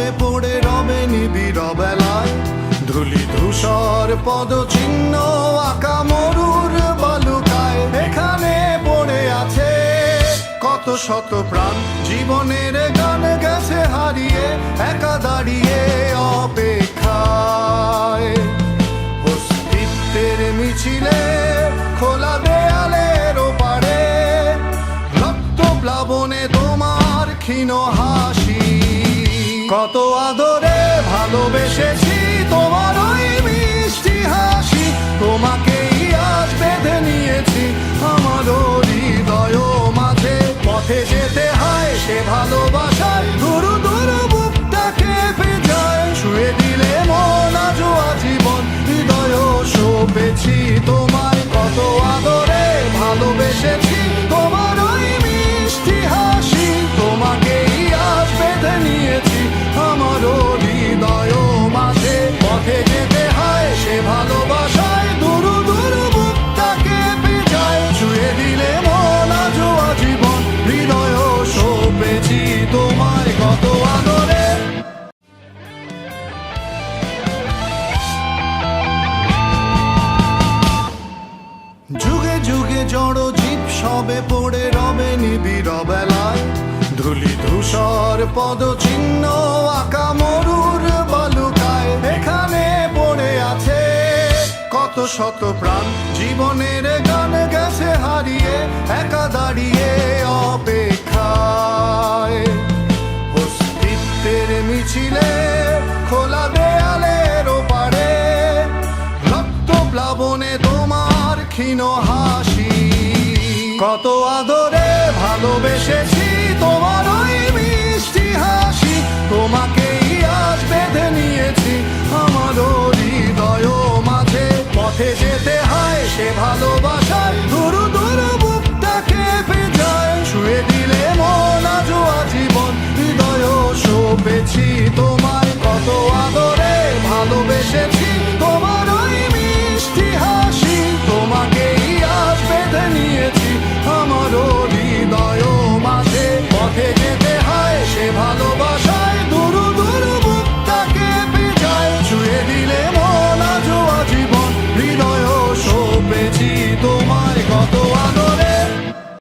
সবে পড়ে রবে নিবিড় বেলায়, ধুলি ধূসর পদচিহ্ন আঁকা মরুর বালুকায়। এখানে পড়ে আছে কত শত প্রাণ, জীবনের গান গেছে হারিয়ে, একা দাঁড়িয়ে অপেক্ষায়। অস্তিত্বের মিছিলে খোলা দেয়ালের ওপারে, রক্ত প্লাবনে তোমার ক্ষীণ হাসি। কত আদরে ভালোবেসেছি তোমার ওই মিষ্টি হাসি, তোমাকেই আজ বেঁধে নিয়েছি আমার হৃদয় মাঝে। পথে যেতে হয় সে ভালোবাসায়, গুরু গুরু বুকটাকে ভেজায়। ছুঁয়ে দিলে মন আজও আজীবন, হৃদয় সঁপেছি তোমায়। কত আদরে ভালোবেসেছি তোমার ওই মিষ্টি হাসি, তোমাকেই আজ বেঁধে নিয়েছি আমার হৃদয় মাঝে। পথে যেতে হয় সে ভালোবাসায়, দুরু দুরু বুকটাকে ভেজায়। ছুঁয়ে দিলে মন আজও আজীবন, হৃদয় সঁপেছি তোমায়। কত আদরে যুগে যুগে জড় জীব সবে পড়ে রবে নিবিড় বেলায়, ধুলি ধূসর পদচিহ্ন আঁকা মরুর বালুকায়। এখানে পড়ে আছে কত শত প্রাণ, জীবনের গান গেছে হারিয়ে, একা দাঁড়িয়ে অপেক্ষায়। অস্তিত্বের মিছিলে খোলা দেয়ালের ওপারে, রক্ত প্লাবনে তোমার ক্ষীণ হাসি। কত আদরে ভালোবেসেছি